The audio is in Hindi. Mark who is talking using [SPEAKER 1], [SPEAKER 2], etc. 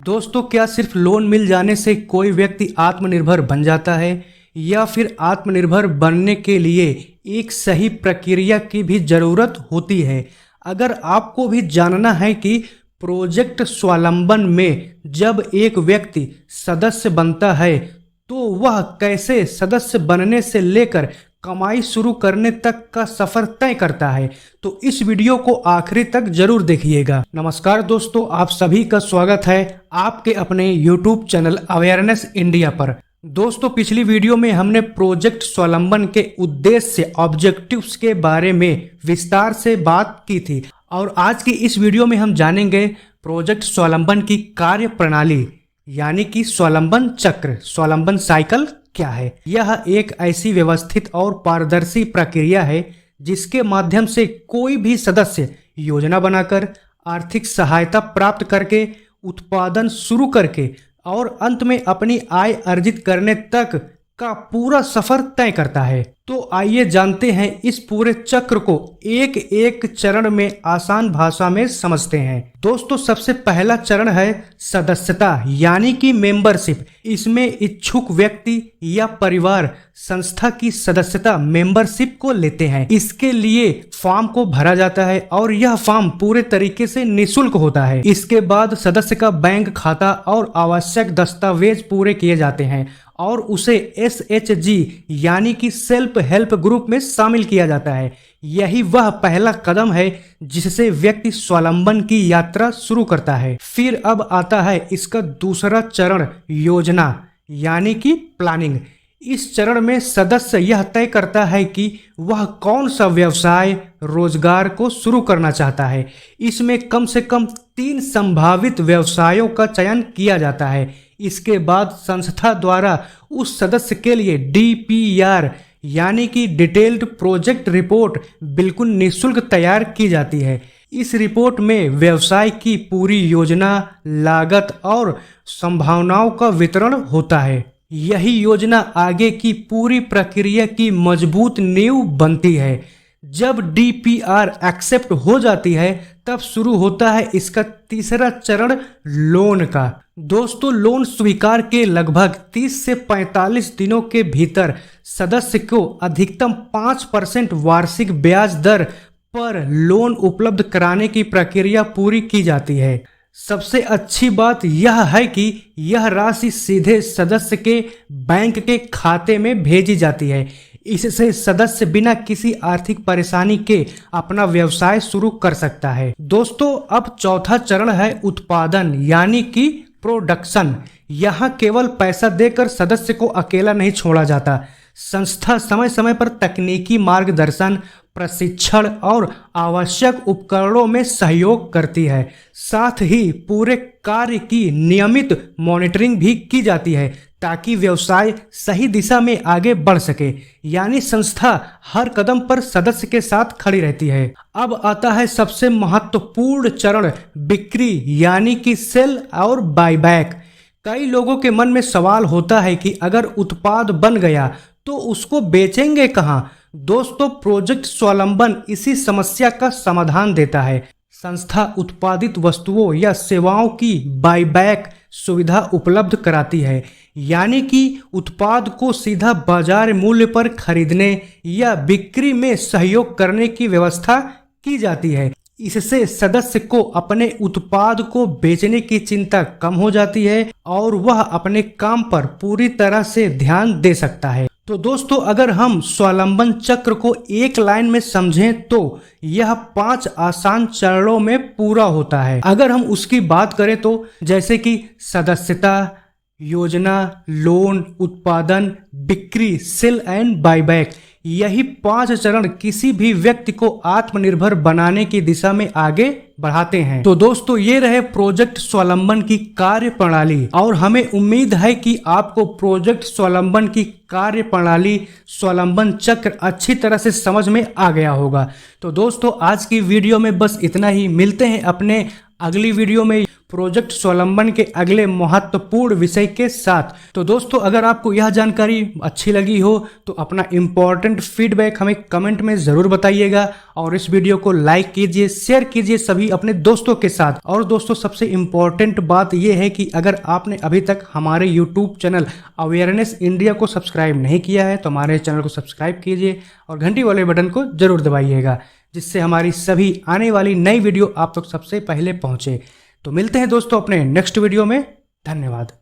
[SPEAKER 1] दोस्तों, क्या सिर्फ लोन मिल जाने से कोई व्यक्ति आत्मनिर्भर बन जाता है या फिर आत्मनिर्भर बनने के लिए एक सही प्रक्रिया की भी ज़रूरत होती है? अगर आपको भी जानना है कि प्रोजेक्ट स्वावलंबन में जब एक व्यक्ति सदस्य बनता है तो वह कैसे सदस्य बनने से लेकर कमाई शुरू करने तक का सफर तय करता है, तो इस वीडियो को आखिरी तक जरूर देखिएगा। नमस्कार दोस्तों, आप सभी का स्वागत है आपके अपने YouTube चैनल अवेयरनेस इंडिया पर। दोस्तों, पिछली वीडियो में हमने प्रोजेक्ट स्वावलंबन के उद्देश्य ऑब्जेक्टिव्स के बारे में विस्तार से बात की थी और आज की इस वीडियो में हम जानेंगे प्रोजेक्ट स्वावलंबन की कार्य प्रणाली यानी कि स्वावलंबन चक्र, स्वावलंबन साइकिल क्या है। यह एक ऐसी व्यवस्थित और पारदर्शी प्रक्रिया है जिसके माध्यम से कोई भी सदस्य योजना बनाकर, आर्थिक सहायता प्राप्त करके, उत्पादन शुरू करके और अंत में अपनी आय अर्जित करने तक का पूरा सफर तय करता है। तो आइए जानते हैं इस पूरे चक्र को एक एक चरण में आसान भाषा में समझते हैं। दोस्तों, सबसे पहला चरण है सदस्यता यानी कि मेंबरशिप। इसमें इच्छुक व्यक्ति या परिवार संस्था की सदस्यता मेंबरशिप को लेते हैं। इसके लिए फॉर्म को भरा जाता है और यह फॉर्म पूरे तरीके से निःशुल्क होता है। इसके बाद सदस्य का बैंक खाता और आवश्यक दस्तावेज पूरे किए जाते हैं और उसे SHG यानी कि सेल्फ हेल्प ग्रुप में शामिल किया जाता है। यही वह पहला कदम है जिससे व्यक्ति स्वावलंबन की यात्रा शुरू करता है। फिर अब आता है इसका दूसरा चरण, योजना यानी कि प्लानिंग। इस चरण में सदस्य यह तय करता है कि वह कौन सा व्यवसाय, रोजगार को शुरू करना चाहता है। इसमें कम से कम 3 संभावित व्यवसायों का चयन किया जाता है। इसके बाद संस्था द्वारा उस सदस्य के लिए DPR यानी कि डिटेल्ड प्रोजेक्ट रिपोर्ट बिल्कुल निःशुल्क तैयार की जाती है। इस रिपोर्ट में व्यवसाय की पूरी योजना, लागत और संभावनाओं का विवरण होता है। यही योजना आगे की पूरी प्रक्रिया की मजबूत नींव बनती है। जब DPR एक्सेप्ट हो जाती है तब शुरू होता है इसका तीसरा चरण, लोन का। दोस्तों, लोन स्वीकार के लगभग 30 से 45 दिनों के भीतर सदस्य को अधिकतम 5% वार्षिक ब्याज दर पर लोन उपलब्ध कराने की प्रक्रिया पूरी की जाती है। सबसे अच्छी बात यह है कि यह राशि सीधे सदस्य के बैंक के खाते में भेजी जाती है। इससे सदस्य बिना किसी आर्थिक परेशानी के अपना व्यवसाय शुरू कर सकता है। दोस्तों, अब चौथा चरण है उत्पादन यानी कि प्रोडक्शन। यहाँ केवल पैसा देकर सदस्य को अकेला नहीं छोड़ा जाता। संस्था समय समय पर तकनीकी मार्गदर्शन, प्रशिक्षण और आवश्यक उपकरणों में सहयोग करती है। साथ ही पूरे कार्य की नियमित मॉनिटरिंग भी की जाती है ताकि व्यवसाय सही दिशा में आगे बढ़ सके। यानी संस्था हर कदम पर सदस्य के साथ खड़ी रहती है। अब आता है सबसे महत्वपूर्ण चरण, बिक्री यानी कि सेल और बायबैक। कई लोगों के मन में सवाल होता है कि अगर उत्पाद बन गया तो उसको बेचेंगे कहाँ? दोस्तों, प्रोजेक्ट स्वावलंबन इसी समस्या का समाधान देता है। संस्था उत्पादित वस्तुओं या सेवाओं की बायबैक सुविधा उपलब्ध कराती है, यानी कि उत्पाद को सीधा बाजार मूल्य पर खरीदने या बिक्री में सहयोग करने की व्यवस्था की जाती है। इससे सदस्य को अपने उत्पाद को बेचने की चिंता कम हो जाती है और वह अपने काम पर पूरी तरह से ध्यान दे सकता है। तो दोस्तों, अगर हम स्वावलंबन चक्र को एक लाइन में समझें तो यह 5 आसान चरणों में पूरा होता है। अगर हम उसकी बात करें तो जैसे कि सदस्यता, योजना, लोन, उत्पादन, बिक्री, सेल एंड बायबैक, यही 5 चरण किसी भी व्यक्ति को आत्मनिर्भर बनाने की दिशा में आगे बढ़ाते हैं। तो दोस्तों, ये रहे प्रोजेक्ट स्वावलंबन की कार्य प्रणाली और हमें उम्मीद है कि आपको प्रोजेक्ट स्वावलंबन की कार्य प्रणाली, स्वावलंबन चक्र अच्छी तरह से समझ में आ गया होगा। तो दोस्तों, आज की वीडियो में बस इतना ही। मिलते हैं अपने अगली वीडियो में प्रोजेक्ट स्वावलंबन के अगले महत्वपूर्ण विषय के साथ। तो दोस्तों, अगर आपको यह जानकारी अच्छी लगी हो तो अपना इंपॉर्टेंट फीडबैक हमें कमेंट में ज़रूर बताइएगा और इस वीडियो को लाइक कीजिए, शेयर कीजिए सभी अपने दोस्तों के साथ। और दोस्तों, सबसे इम्पॉर्टेंट बात यह है कि अगर आपने अभी तक हमारे यूट्यूब चैनल अवेयरनेस इंडिया को सब्सक्राइब नहीं किया है तो हमारे चैनल को सब्सक्राइब कीजिए और घंटी वाले बटन को जरूर दबाइएगा, जिससे हमारी सभी आने वाली नई वीडियो आप तक सबसे पहले पहुंचे। तो मिलते हैं दोस्तों अपने नेक्स्ट वीडियो में। धन्यवाद।